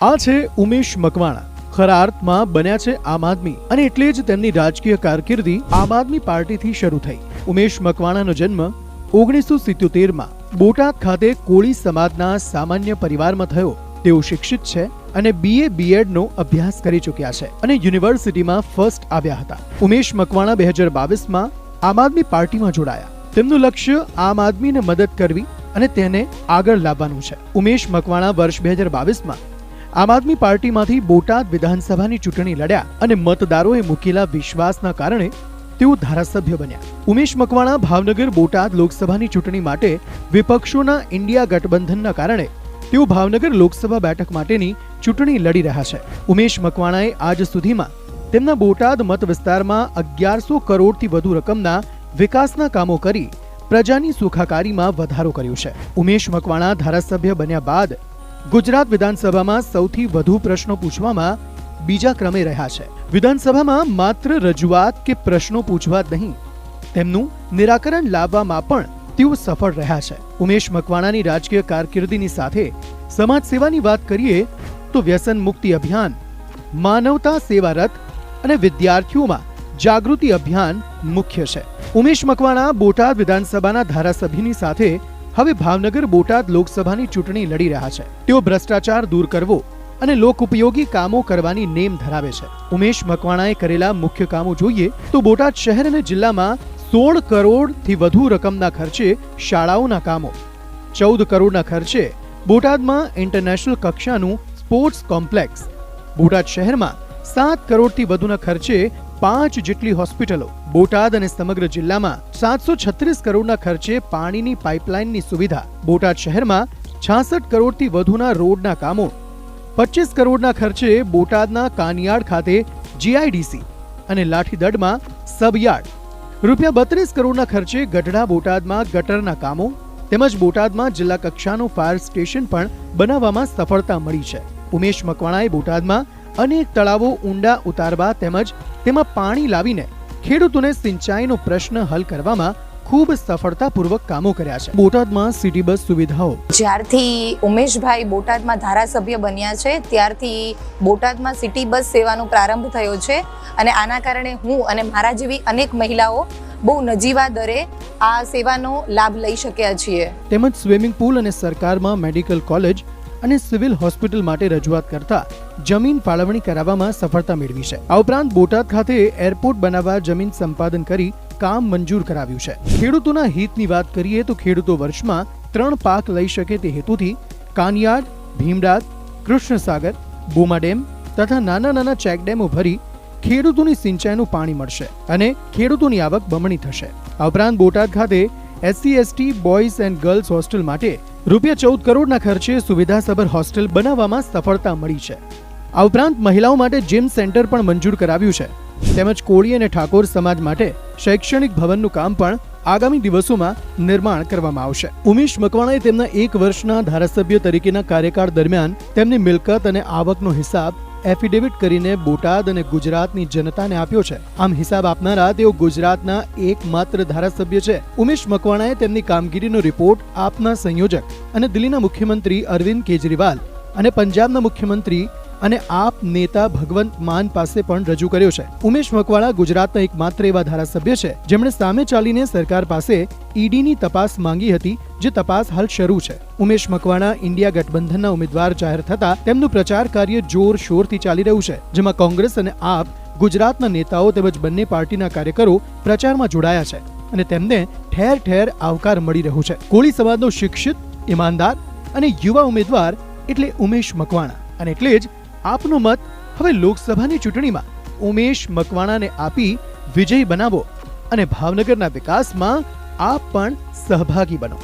આ છે ઉમેશ મકવાણા. ખરા અર્થમાં બન્યા છે આમ આદમી અને એટલે જ તેમની રાજકીય કારકિર્દી આમ આદમી પાર્ટીથી શરૂ થઈ. ઉમેશ મકવાણાનો જન્મ 1977માં બોટાદ ખાતે કોળી સમાજના સામાન્ય પરિવારમાં થયો. તેઓ શિક્ષિત છે અને BA BEd નો અભ્યાસ કરી ચૂક્યા છે અને યુનિવર્સિટીમાં ફર્સ્ટ આવ્યા હતા. ઉમેશ મકવાણા 2022માં આમ આદમી પાર્ટીમાં જોડાયા. તેમનું લક્ષ્ય આમ આદમીને મદદ કરવી અને તેને આગળ લાવવાનું છે. ઉમેશ મકવાણા વર્ષ 2022માં આમ આદમી પાર્ટીમાંથી બોટાદ વિધાનસભાની ચૂંટણી લડ્યા અને મતદારોએ મૂકેલા વિશ્વાસના કારણે તેઓ ધારાસભ્ય બન્યા. ઉમેશ મકવાણા ભાવનગર બોટાદ લોકસભાની ચૂંટણી માટે વિપક્ષોના ઇન્ડિયા ગઠબંધનના કારણે તેઓ ભાવનગર લોકસભા બેઠક માટેની ચૂંટણી લડી રહ્યા છે. ઉમેશ મકવાણાએ આજ સુધીમાં તેમના બોટાદ મત વિસ્તારમાં 1100 કરોડથી વધુ રકમના વિકાસના કામો કરી પ્રજાની સુખાકારીમાં વધારો કર્યો છે. ઉમેશ મકવાણા ધારાસભ્ય બન્યા બાદ ગુજરાત વિધાનસભામાં સૌથી વધુ પ્રશ્નો પૂછવામાં બીજા ક્રમે રહ્યા છે. વિધાનસભામાં માત્ર રજૂઆત કે પ્રશ્નો પૂછવા જ નહીં, તેમનું નિરાકરણ લાવવામાં પણ તેઓ સફળ રહ્યા છે. ઉમેશ મકવાણાની રાજકીય કારકિર્દીની સાથે સમાજ સેવાની વાત કરીએ તો વ્યસન મુક્તિ અભિયાન, માનવતા સેવા રથ અને વિદ્યાર્થીઓમાં જાગૃતિ અભિયાન મુખ્ય છે. ઉમેશ મકવાણા બોટાદ વિધાનસભાના ધારાસભ્યની સાથે હવે ભાવનગર બોટાદ લોકસભાની ચૂંટણી લડી રહ્યા છે. તેઓ ભ્રષ્ટાચાર દૂર કરવો અને લોકોપયોગી કામો કરવાની નેમ ધરાવે છે. ઉમેશ મકવાણાએ કરેલા મુખ્ય કામો જોઈએ તો બોટાદ શહેર અને જિલ્લામાં 16 કરોડથી વધુ રકમના ખર્ચે શાળાઓના કામો, 14 કરોડના ખર્ચે બોટાદમાં ઇન્ટરનેશનલ કક્ષાનું સ્પોર્ટ્સ કોમ્પ્લેક્સ, બોટાદ શહેરમાં 7 કરોડથી વધુના ખર્ચે 5 જેટલી હોસ્પિટલો, બોટાદ અને સમગ્ર જિલ્લામાં 736 કરોડના ખર્ચે પાણીની પાઇપલાઇનની સુવિધા, બોટાદ શહેરમાં 66 કરોડથી વધુના રોડના કામો, 25 કરોડના ખર્ચે બોટાદના કાનિયાડ ખાતે GIDC અને લાઠીદડમાં સબયાર્ડ, ₹32 કરોડના ખર્ચે ગઢડા બોટાદમાં ગટરના કામો તેમજ બોટાદમાં જિલ્લા કક્ષાનું ફાયર સ્ટેશન પણ બનાવવામાં સફળતા મળી છે. ઉમેશ મકવાણાએ બોટાદમાં અનેક તળાવો ઊંડા ઉતારવા તેમજ તેમાં પાણી લાવીને ખેડૂતોને સિંચાઈનો પ્રશ્ન હલ કરવામાં ખૂબ સફળતાપૂર્વક કામો કર્યા છે. બોટાદમાં સિટી બસ સુવિધાઓ જ્યારથી ઉમેશભાઈ બોટાદમાં ધારાસભ્ય બન્યા છે ત્યારથી બોટાદમાં સિટી બસ સેવાનો પ્રારંભ થયો છે અને આના કારણે હું અને મારા જેવી અનેક મહિલાઓ બહુ નજીવા દરે આ સેવાનો લાભ લઈ શક્યા છીએ. તેમજ સ્વિમિંગ પુલ અને સરકારમાં મેડિકલ કોલેજ અને સિવિલ હોસ્પિટલ માટે રજૂઆત કરતા જમીન ફાળવણી કરાવવામાં સફળતા મેળવી છે. આ ઉપરાંત બોટાદ ખાતે એરપોર્ટ બનાવવા જમીન સંપાદન કરી કામ મંજૂર કરાવ્યું છે. ખેડૂતોના હિતની વાત કરીએ તો ખેડૂતો વર્ષમાં 3 પાક લઈ શકે તે હેતુથી કાનિયાડ, ભીમડાદ, કૃષ્ણસાગર, બોમા ડેમ તથા નાના નાના ચેકડેમો ભરી ખેડૂતોની સિંચાઈનું પાણી મળશે અને ખેડૂતોની આવક બમણી થશે. આ ઉપરાંત બોટાદ ખાતે SC/ST boys and girls hostel માટે ₹14 કરોડના ખર્ચે સુવિધાસભર હોસ્ટેલ બનાવવામાં સફળતા મળી છે. આ ઉપરાંત મહિલાઓ માટે જીમ સેન્ટર પણ મંજૂર કરાવ્યું છે. તેમજ કોળી અને ઠાકોર સમાજ માટે શૈક્ષણિક ભવનનું કામ પણ આગામી દિવસોમાં નિર્માણ કરવામાં આવશે. ઉમેશ મકવાણાએ તેમના 1 વર્ષના ધારાસભ્ય તરીકેના કાર્યકાળ દરમિયાન તેમની મિલકત અને આવકનો હિસાબ એફિડેવિટ કરીને બોટાદ અને ગુજરાતની જનતાને આપ્યો છે. આમ હિસાબ આપનારા તેઓ ગુજરાતના એકમાત્ર ધારાસભ્ય છે. ઉમેશ મકવાણાએ તેમની કામગીરીનો રિપોર્ટ આપના સંયોજક અને દિલ્હીના મુખ્યમંત્રી અરવિંદ કેજરીવાલ અને પંજાબના મુખ્યમંત્રી અને આપ નેતા ભગવંત માન પાસે પણ રજૂ કર્યો છે. ઉમેશ મકવાણા ગુજરાતના એકમાત્ર એવા ધારાસભ્ય છે જેમણે સામે ચાલીને સરકાર પાસે ઈડીની તપાસ માંગી હતી, જે તપાસ હાલ શરૂ છે. ઉમેશ મકવાણા ઇન્ડિયા ગઠબંધનના ઉમેદવાર જાહેર થતા તેમનું પ્રચાર કાર્ય જોરશોરથી ચાલી રહ્યું છે, જેમાં કોંગ્રેસ અને આપ ગુજરાતના નેતાઓ તેમજ બંને પાર્ટીના કાર્યકરો પ્રચારમાં જોડાયા છે અને તેમને ઠેર ઠેર આવકાર મળી રહ્યો છે. કોળી સમાજનો શિક્ષિત, ઈમાનદાર અને યુવા ઉમેદવાર એટલે ઉમેશ મકવાણા અને એટલે જ આપનો મત હવે લોકસભાની ચૂંટણીમાં ઉમેશ મકવાણાને આપી વિજયી બનાવો અને ભાવનગરના વિકાસમાં આપ પણ સહભાગી બનો.